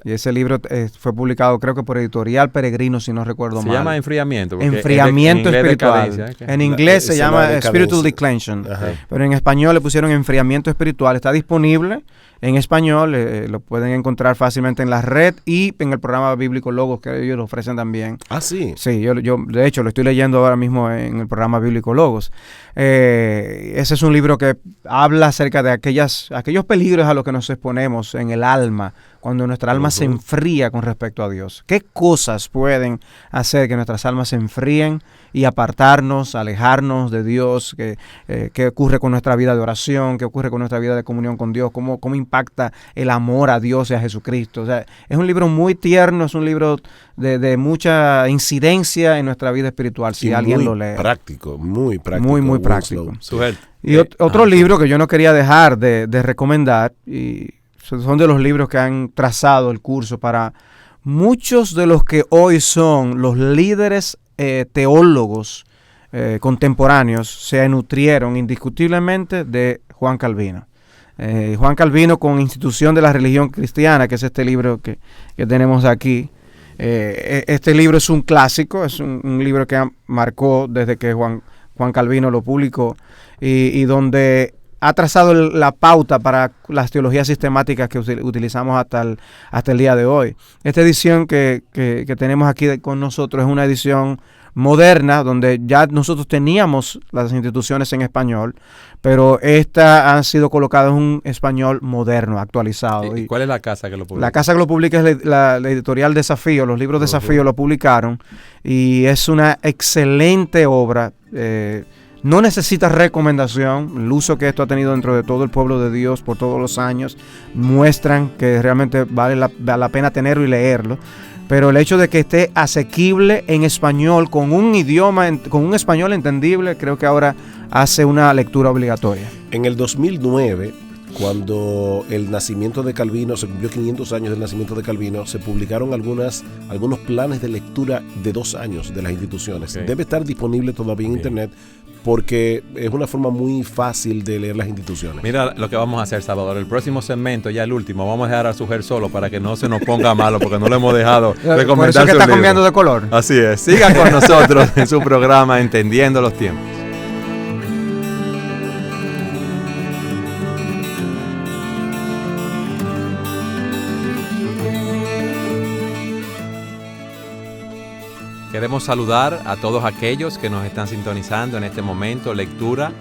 Y ese libro fue publicado, creo que por Editorial Peregrino, si no recuerdo mal. Se llama Enfriamiento. porque Enfriamiento en inglés espiritual. decadencia, ¿eh? En inglés se llama decadencia. Spiritual Declension. Ajá. Pero en español le pusieron Enfriamiento Espiritual. Está disponible en español. Lo pueden encontrar fácilmente en la red y en el programa Bíblico Logos, que ellos lo ofrecen también. Ah, sí. Sí, yo de hecho lo estoy leyendo ahora mismo en el programa Bíblico Logos. Ese es un libro que habla acerca de aquellos peligros a los que nos exponemos en el alma cuando nuestra alma se enfría con respecto a Dios. ¿Qué cosas pueden hacer que nuestras almas se enfríen y apartarnos, alejarnos de Dios? ¿Qué ocurre con nuestra vida de oración? ¿Qué ocurre con nuestra vida de comunión con Dios? ¿Cómo impacta el amor a Dios y a Jesucristo? O sea, es un libro muy tierno, es un libro de mucha incidencia en nuestra vida espiritual, si alguien lo lee. Práctico, muy práctico. Muy práctico. Sujel. Y otro libro que yo no quería dejar de recomendar, y son de los libros que han trazado el curso para muchos de los que hoy son los líderes teólogos contemporáneos, se nutrieron indiscutiblemente de Juan Calvino. Juan Calvino con Institución de la Religión Cristiana, que es este libro que tenemos aquí. Este libro es un clásico, es un libro que marcó desde que Juan Calvino lo publicó y donde ha trazado la pauta para las teologías sistemáticas que utilizamos hasta el día de hoy. Esta edición que tenemos aquí con nosotros es una edición moderna, donde ya nosotros teníamos las instituciones en español, pero esta han sido colocadas en un español moderno, actualizado. ¿Y cuál es la casa que lo publica? La casa que lo publica es la editorial Desafío. Los libros Desafío lo publicaron y es una excelente obra. No necesita recomendación. El uso que esto ha tenido dentro de todo el pueblo de Dios por todos los años muestran que realmente vale la pena tenerlo y leerlo. Pero el hecho de que esté asequible en español, con un idioma, con un español entendible, creo que ahora hace una lectura obligatoria. En el 2009, cuando el nacimiento de Calvino, se cumplió 500 años del nacimiento de Calvino, se publicaron algunos planes de lectura de 2 años de las instituciones. Okay. Debe estar disponible todavía en internet, porque es una forma muy fácil de leer las instituciones. Mira lo que vamos a hacer, Salvador. El próximo segmento, ya el último, vamos a dejar a Sujel solo para que no se nos ponga malo, porque no le hemos dejado recomendar Por eso es que su está libro. cambiando de color. Así es. Siga con nosotros en su programa Entendiendo los Tiempos. Queremos saludar a todos aquellos que nos están sintonizando en este momento, lectura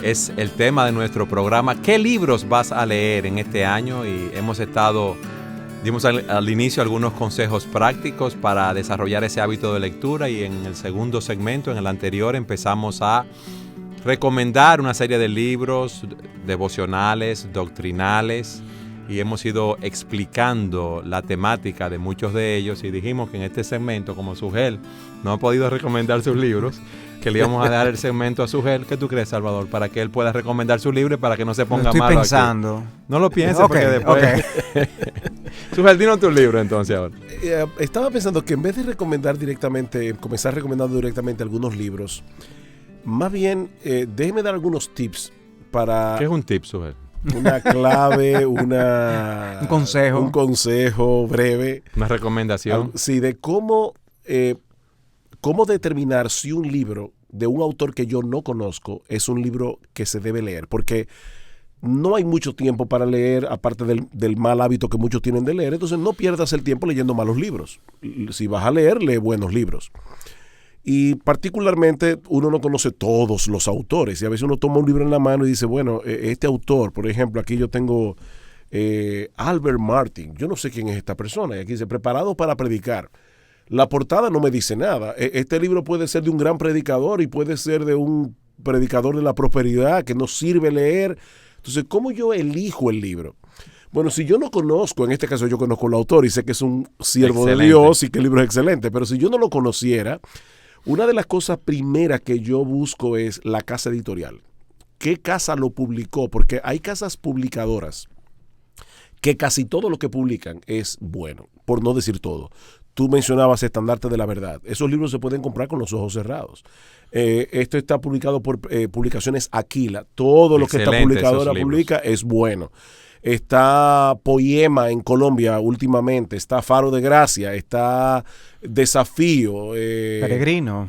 es el tema de nuestro programa. ¿Qué libros vas a leer en este año? Y dimos al inicio algunos consejos prácticos para desarrollar ese hábito de lectura, y en el segundo segmento, en el anterior, empezamos a recomendar una serie de libros devocionales, doctrinales, y hemos ido explicando la temática de muchos de ellos, y dijimos que en este segmento, como Sugel no ha podido recomendar sus libros, que le íbamos a dar el segmento a Sugel. ¿Qué tú crees, Salvador? Para que él pueda recomendar su libro y para que no se ponga malo. Estoy pensando. Aquí. No lo pienses, porque después... Sugel, dinos tu libro entonces ahora. Estaba pensando que en vez de comenzar recomendando directamente algunos libros, más bien déjeme dar algunos tips para... ¿Qué es un tip, Sugel? Una clave, un consejo breve. Una recomendación. Sí, de cómo determinar si un libro de un autor que yo no conozco es un libro que se debe leer. Porque no hay mucho tiempo para leer, aparte del mal hábito que muchos tienen de leer. Entonces no pierdas el tiempo leyendo malos libros. Si vas a leer, lee buenos libros. Y particularmente uno no conoce todos los autores, y a veces uno toma un libro en la mano y dice, bueno, este autor, por ejemplo, aquí yo tengo Albert Martin, yo no sé quién es esta persona, y aquí dice, preparado para predicar. La portada no me dice nada. Este libro puede ser de un gran predicador y puede ser de un predicador de la prosperidad que no sirve leer. Entonces, ¿cómo yo elijo el libro? Bueno, si yo no conozco, en este caso yo conozco al autor y sé que es un siervo de Dios y que el libro es excelente, pero si yo no lo conociera, una de las cosas primeras que yo busco es la casa editorial. ¿Qué casa lo publicó? Porque hay casas publicadoras que casi todo lo que publican es bueno, por no decir todo. Tú mencionabas Estandarte de la Verdad. Esos libros se pueden comprar con los ojos cerrados. Esto está publicado por Publicaciones Aquila. Todo lo que esta publicadora publica es bueno. Está Poema en Colombia últimamente, está Faro de Gracia, está Desafío, Peregrino,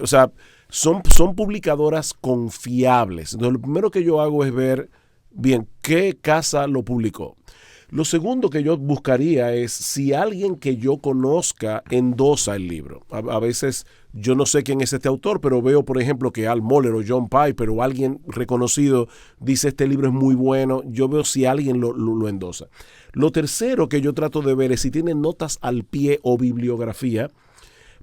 o sea, son publicadoras confiables. Entonces, lo primero que yo hago es ver bien qué casa lo publicó. Lo segundo que yo buscaría es si alguien que yo conozca endosa el libro. A veces yo no sé quién es este autor, pero veo, por ejemplo, que Al Mohler o John Piper o alguien reconocido dice este libro es muy bueno. Yo veo si alguien lo endosa. Lo tercero que yo trato de ver es si tiene notas al pie o bibliografía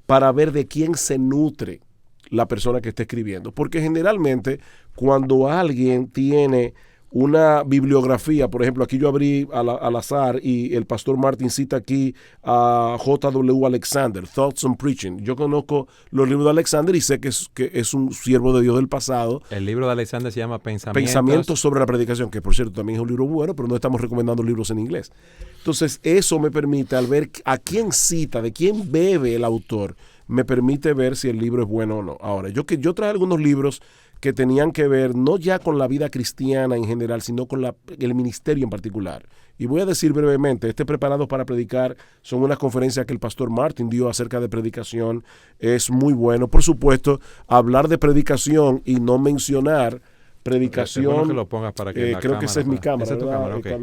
para ver de quién se nutre la persona que está escribiendo. Porque generalmente cuando alguien tiene una bibliografía, por ejemplo, aquí yo abrí al azar y el pastor Martin cita aquí a J.W. Alexander, Thoughts on Preaching. Yo conozco los libros de Alexander y sé que es un siervo de Dios del pasado. El libro de Alexander se llama Pensamientos sobre la predicación, que por cierto también es un libro bueno, pero no estamos recomendando libros en inglés. Entonces eso me permite, al ver a quién cita, de quién bebe el autor, me permite ver si el libro es bueno o no. Ahora, yo traje algunos libros que tenían que ver no ya con la vida cristiana en general, sino con el ministerio en particular. Y voy a decir brevemente, Preparados para Predicar son unas conferencias que el pastor Martin dio acerca de predicación. Es muy bueno. Por supuesto, hablar de predicación y no mencionar predicación. Es bueno que lo pongas para que creo que esa es mi cámara. Esa es tu cámara, okay.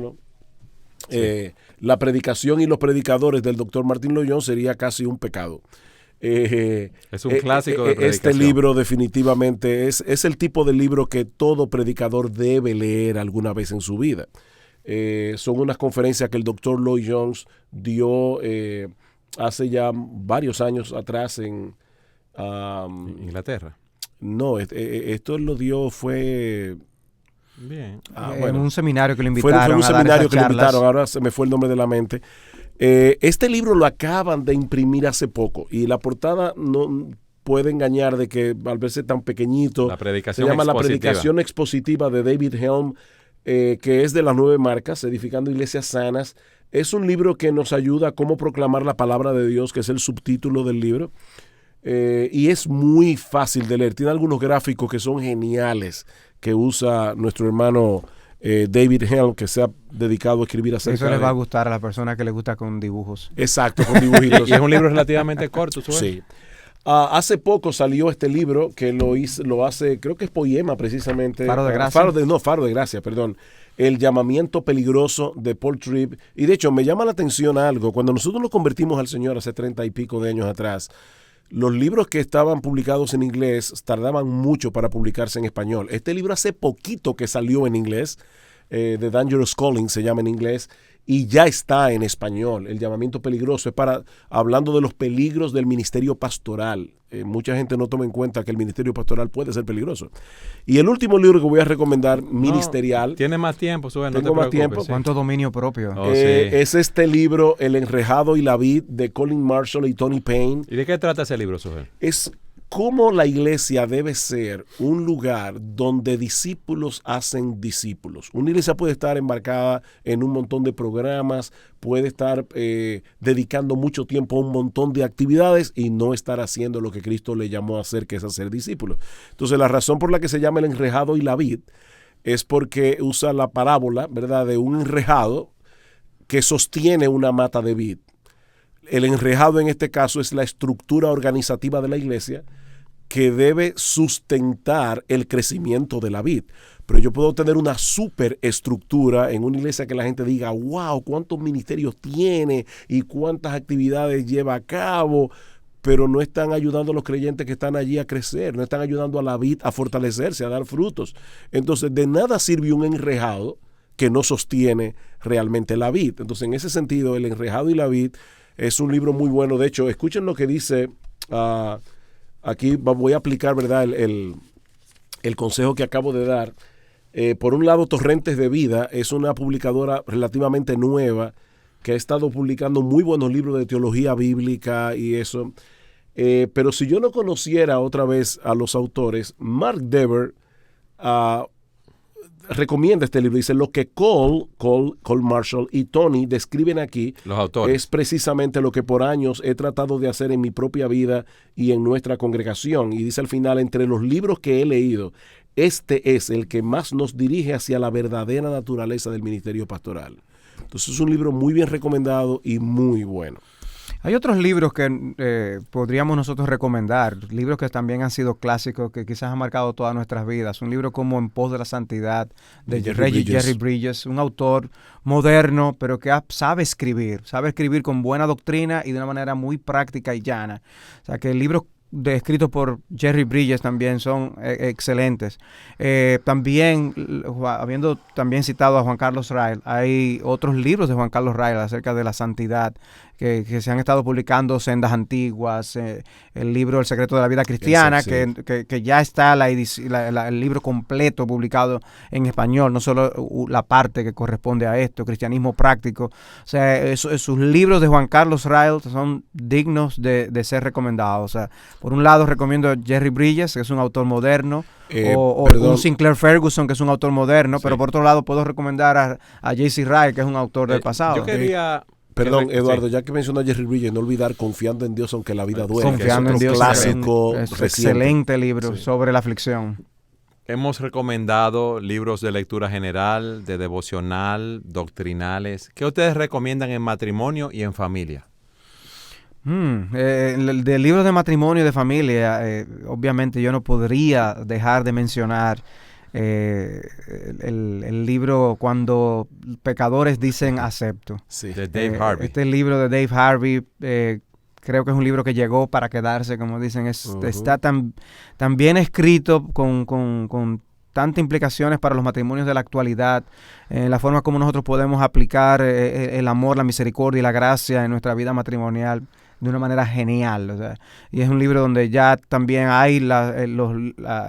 Sí. La predicación y los predicadores del doctor Martin Lloyd-Jones sería casi un pecado. Es un clásico de predicación. Este libro definitivamente es el tipo de libro que todo predicador debe leer alguna vez en su vida. Son unas conferencias que el doctor Lloyd-Jones dio hace ya varios años atrás en Inglaterra. No, esto lo dio fue... Bien. En un seminario que lo invitaron. Fue un seminario que lo invitaron, ahora se me fue el nombre de la mente. Este libro lo acaban de imprimir hace poco y la portada no puede engañar de que al verse tan pequeñito, La predicación se llama expositiva. La predicación expositiva de David Helm, que es de las 9 marcas, Edificando Iglesias Sanas. Es un libro que nos ayuda a cómo proclamar la palabra de Dios, que es el subtítulo del libro. Y es muy fácil de leer. Tiene algunos gráficos que son geniales que usa nuestro hermano David Helm, que se ha dedicado a escribir acerca Eso les va a gustar a la persona que le gusta con dibujos. Exacto, con dibujitos. Y es un libro relativamente corto, ¿sabes? Sí. Hace poco salió este libro que lo hace, creo que es Poema precisamente. Faro de Gracia. Faro de Gracia, perdón. El llamamiento peligroso de Paul Tripp. Y de hecho me llama la atención algo. Cuando nosotros nos convertimos al Señor hace 30 y pico de años atrás, los libros que estaban publicados en inglés tardaban mucho para publicarse en español. Este libro hace poquito que salió en inglés, The Dangerous Calling se llama en inglés, y ya está en español. El llamamiento peligroso es hablando de los peligros del ministerio pastoral. Mucha gente no toma en cuenta que el ministerio pastoral puede ser peligroso. Y el último libro que voy a recomendar, ministerial. Tiene más tiempo, Sube, no tengo te más preocupes. tiempo. Sí. ¿Cuánto dominio propio? Sí. Es este libro, El enrejado y la vid, de Colin Marshall y Tony Payne. ¿Y de qué trata ese libro, Sube? Es cómo la iglesia debe ser un lugar donde discípulos hacen discípulos. Una iglesia puede estar embarcada en un montón de programas, puede estar dedicando mucho tiempo a un montón de actividades y no estar haciendo lo que Cristo le llamó a hacer, que es hacer discípulos. Entonces, la razón por la que se llama el enrejado y la vid es porque usa la parábola, ¿verdad?, de un enrejado que sostiene una mata de vid. El enrejado en este caso es la estructura organizativa de la iglesia que debe sustentar el crecimiento de la vid. Pero yo puedo tener una superestructura en una iglesia que la gente diga, wow, cuántos ministerios tiene y cuántas actividades lleva a cabo, pero no están ayudando a los creyentes que están allí a crecer, no están ayudando a la vid a fortalecerse, a dar frutos. Entonces, de nada sirve un enrejado que no sostiene realmente la vid. Entonces, en ese sentido, El enrejado y la vid es un libro muy bueno. De hecho, escuchen lo que dice, aquí voy a aplicar, ¿verdad?, el consejo que acabo de dar. Por un lado, Torrentes de Vida es una publicadora relativamente nueva que ha estado publicando muy buenos libros de teología bíblica y eso. Pero si yo no conociera otra vez a los autores, Mark Dever recomienda este libro. Dice, lo que Cole Marshall y Tony describen aquí, los autores, es precisamente lo que por años he tratado de hacer en mi propia vida y en nuestra congregación. Y dice al final, entre los libros que he leído, este es el que más nos dirige hacia la verdadera naturaleza del ministerio pastoral. Entonces es un libro muy bien recomendado y muy bueno. Hay otros libros que podríamos nosotros recomendar, libros que también han sido clásicos, que quizás han marcado todas nuestras vidas. Un libro como En pos de la santidad, de Jerry Bridges, un autor moderno, pero que sabe escribir con buena doctrina y de una manera muy práctica y llana. O sea, que libros escritos por Jerry Bridges también son excelentes. También, habiendo también citado a Juan Carlos Ryle, hay otros libros de Juan Carlos Ryle acerca de la santidad que se han estado publicando, Sendas Antiguas, el libro El secreto de la vida cristiana, sí. que ya está el libro completo publicado en español, no solo la parte que corresponde a esto, Cristianismo Práctico. O sea, sus libros de Juan Carlos Ryle son dignos de ser recomendados. O sea, por un lado recomiendo a Jerry Bridges, que es un autor moderno, o un Sinclair Ferguson, que es un autor moderno, sí. Pero por otro lado puedo recomendar a J.C. Ryle, que es un autor del pasado. Yo quería... Perdón, Eduardo, ya que mencionó a Jerry Bridges, no olvidar Confiando en Dios aunque la vida duele. Confiando en Dios, clásico, es excelente libro, sí, sobre la aflicción. Hemos recomendado libros de lectura general, de devocional, doctrinales. ¿Qué ustedes recomiendan en matrimonio y en familia? De libros de matrimonio y de familia, obviamente yo no podría dejar de mencionar el libro Cuando pecadores dicen acepto, sí, de Dave Harvey. Este libro de Dave Harvey creo que es un libro que llegó para quedarse, como dicen. Está tan bien escrito, con tantas implicaciones para los matrimonios de la actualidad, la forma como nosotros podemos aplicar el amor, la misericordia y la gracia en nuestra vida matrimonial de una manera genial. O sea, y es un libro donde ya también hay los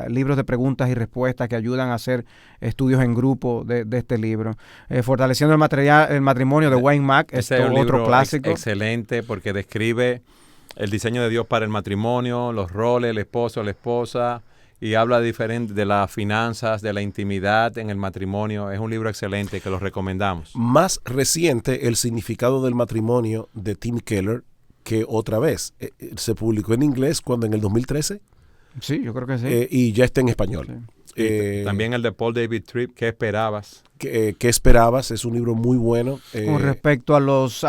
libros de preguntas y respuestas que ayudan a hacer estudios en grupo de este libro. Fortaleciendo el matrimonio de Wayne Mack, es otro clásico. Excelente, porque describe el diseño de Dios para el matrimonio, los roles, el esposo, la esposa, y habla de las finanzas, de la intimidad en el matrimonio. Es un libro excelente que lo recomendamos. Más reciente, El significado del matrimonio, de Tim Keller, que otra vez se publicó en inglés cuando en el 2013. Sí, yo creo que sí. Y ya está en español. Sí. También el de Paul David Tripp, ¿Qué esperabas? ¿Qué esperabas? Es un libro muy bueno. Con respecto a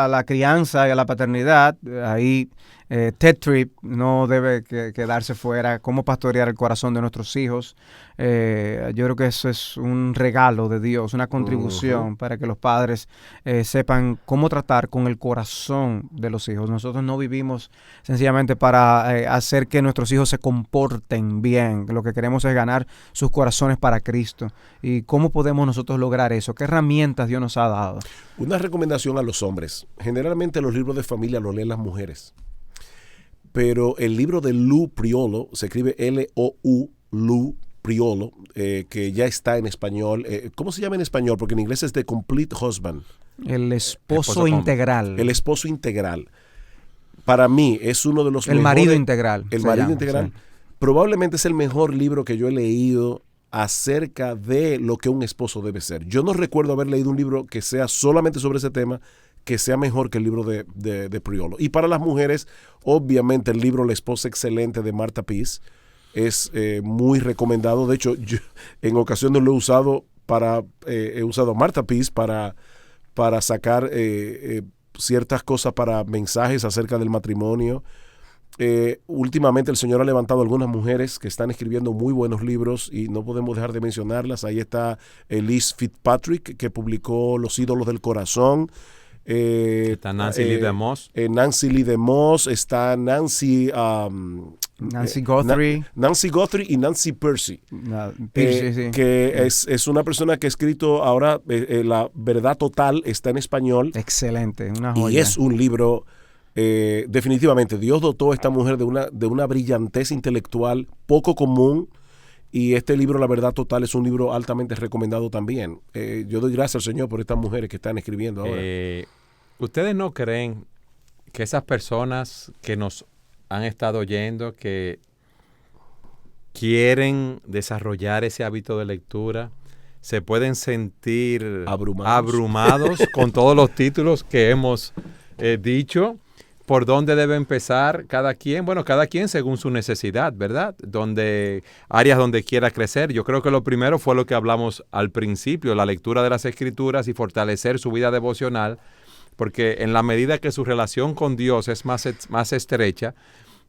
la crianza y a la paternidad, ahí Ted Tripp no debe quedarse fuera. Cómo pastorear el corazón de nuestros hijos. Yo creo que eso es un regalo de Dios, una contribución para que los padres sepan cómo tratar con el corazón de los hijos. Nosotros no vivimos sencillamente para hacer que nuestros hijos se comporten bien. Lo que queremos es ganar sus corazones para Cristo. ¿Y cómo podemos nosotros lograr eso? ¿Qué herramientas Dios nos ha dado? Una recomendación a los hombres. Generalmente los libros de familia los leen las mujeres. Pero el libro de Lou Priolo, se escribe L-O-U, Lou Priolo, que ya está en español. ¿Cómo se llama en español? Porque en inglés es The Complete Husband. El esposo integral. El esposo integral. Para mí es uno de los mejores. El marido integral. El marido integral. Sí. Probablemente es el mejor libro que yo he leído acerca de lo que un esposo debe ser. Yo no recuerdo haber leído un libro que sea solamente sobre ese tema, que sea mejor que el libro de Priolo. Y para las mujeres, obviamente el libro La esposa excelente de Martha Pease es muy recomendado. De hecho, yo en ocasiones lo he usado he usado a Martha Pease para sacar ciertas cosas para mensajes acerca del matrimonio. Últimamente el Señor ha levantado algunas mujeres que están escribiendo muy buenos libros y no podemos dejar de mencionarlas. Ahí está Elise Fitzpatrick, que publicó Los ídolos del corazón. Está Nancy Lee DeMoss. Nancy Lee DeMoss, está Nancy Guthrie. Nancy Guthrie y Nancy Percy. Sí. Que es una persona que ha escrito ahora La verdad total, está en español. Excelente, una joya. Y es un libro, definitivamente, Dios dotó a esta mujer de una brillantez intelectual poco común. Y este libro, La verdad total, es un libro altamente recomendado también. Yo doy gracias al Señor por estas mujeres que están escribiendo ahora. ¿Ustedes no creen que esas personas que nos han estado oyendo, que quieren desarrollar ese hábito de lectura, se pueden sentir abrumados con todos los títulos que hemos dicho? ¿Por dónde debe empezar cada quien? Bueno, cada quien según su necesidad, ¿verdad? Áreas donde quiera crecer. Yo creo que lo primero fue lo que hablamos al principio, la lectura de las Escrituras y fortalecer su vida devocional, porque en la medida que su relación con Dios es más estrecha,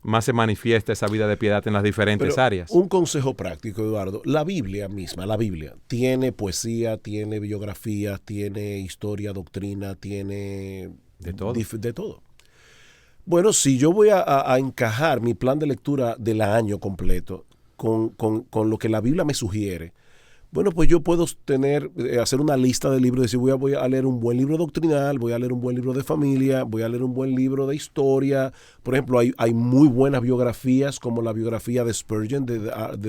más se manifiesta esa vida de piedad en las diferentes áreas. Un consejo práctico, Eduardo. La Biblia tiene poesía, tiene biografías, tiene historia, doctrina, tiene de todo. Bueno, si yo voy a encajar mi plan de lectura del año completo con lo que la Biblia me sugiere, bueno, pues yo puedo hacer una lista de libros, decir voy a leer un buen libro doctrinal, voy a leer un buen libro de familia, voy a leer un buen libro de historia. Por ejemplo, hay muy buenas biografías, como la biografía de Spurgeon, de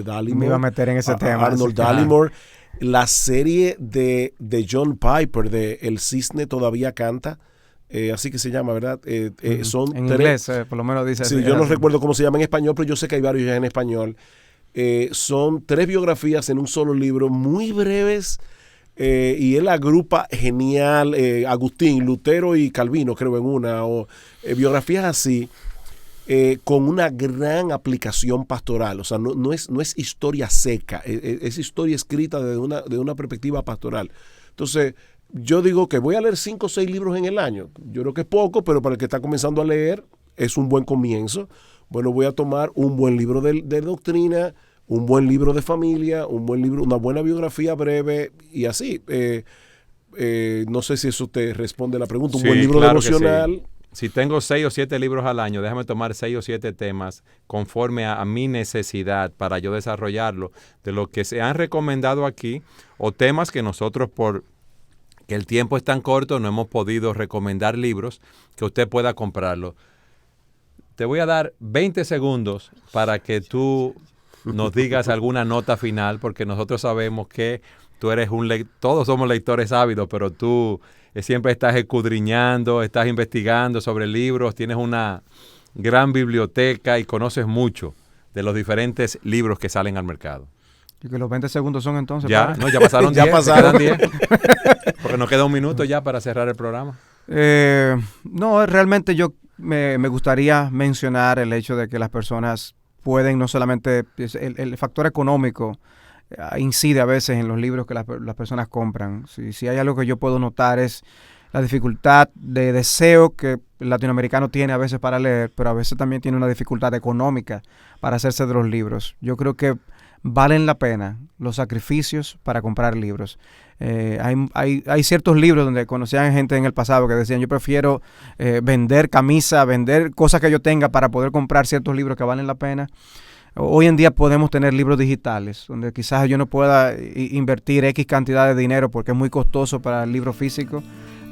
Dallimore. Me iba a meter en ese tema. Arnold Dallimore. La serie de John Piper, de El cisne todavía canta. Así que se llama, ¿verdad? Son en inglés, por lo menos dice así. Sí, yo no recuerdo cómo se llama en español, pero yo sé que hay varios ya en español. Son 3 biografías en un solo libro, muy breves, y él agrupa genial, Agustín, Lutero y Calvino, creo en una, o biografías así, con una gran aplicación pastoral. O sea, no es historia seca, es historia escrita desde una perspectiva pastoral. Entonces, yo digo que voy a leer 5 o 6 libros en el año. Yo creo que es poco, pero para el que está comenzando a leer es un buen comienzo. Bueno, voy a tomar un buen libro de doctrina, un buen libro de familia, un buen libro, una buena biografía breve y así. No sé si eso te responde a la pregunta. Un buen libro devocional. Si tengo 6 o 7 libros al año, déjame tomar 6 o 7 temas conforme a mi necesidad para yo desarrollarlo, de lo que se han recomendado aquí, o temas que nosotros que el tiempo es tan corto, no hemos podido recomendar libros, que usted pueda comprarlo. Te voy a dar 20 segundos para que tú nos digas alguna nota final, porque nosotros sabemos que tú eres todos somos lectores ávidos, pero tú siempre estás escudriñando, estás investigando sobre libros, tienes una gran biblioteca y conoces mucho de los diferentes libros que salen al mercado. ¿Y que los 20 segundos son entonces? Ya pasaron 10. Ya pasaron 10. Porque nos queda un minuto ya para cerrar el programa. No, realmente yo me gustaría mencionar el hecho de que las personas pueden no solamente, el factor económico incide a veces en los libros que las personas compran. Si hay algo que yo puedo notar es la dificultad de deseo que el latinoamericano tiene a veces para leer, pero a veces también tiene una dificultad económica para hacerse de los libros. Yo creo que valen la pena los sacrificios para comprar libros. Hay ciertos libros donde conocían gente en el pasado que decían, yo prefiero vender camisa, vender cosas que yo tenga para poder comprar ciertos libros que valen la pena. Hoy en día podemos tener libros digitales, donde quizás yo no pueda invertir X cantidad de dinero porque es muy costoso para el libro físico,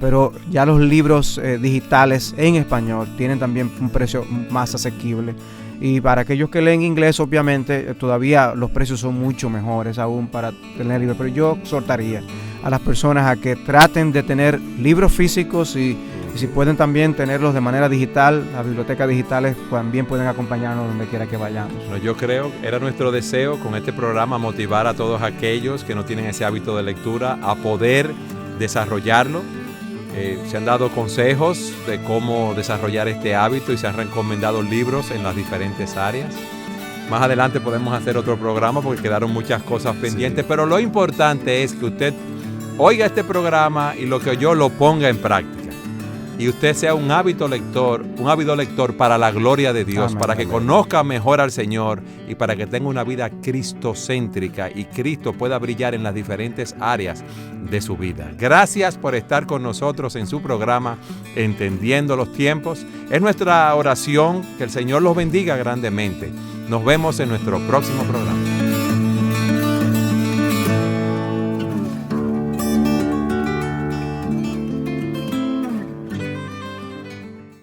pero ya los libros digitales en español tienen también un precio más asequible. Y para aquellos que leen inglés, obviamente, todavía los precios son mucho mejores aún para tener libros. Pero yo exhortaría a las personas a que traten de tener libros físicos y si pueden también tenerlos de manera digital. Las bibliotecas digitales también pueden acompañarnos donde quiera que vayamos. Yo creo, era nuestro deseo con este programa motivar a todos aquellos que no tienen ese hábito de lectura a poder desarrollarlo. Se han dado consejos de cómo desarrollar este hábito y se han recomendado libros en las diferentes áreas. Más adelante podemos hacer otro programa porque quedaron muchas cosas pendientes, pero lo importante es que usted oiga este programa y lo que oyó lo ponga en práctica. Y usted sea un ávido lector para la gloria de Dios, para que conozca mejor al Señor y para que tenga una vida cristocéntrica y Cristo pueda brillar en las diferentes áreas de su vida. Gracias por estar con nosotros en su programa Entendiendo los Tiempos. Es nuestra oración que el Señor los bendiga grandemente. Nos vemos en nuestro próximo programa.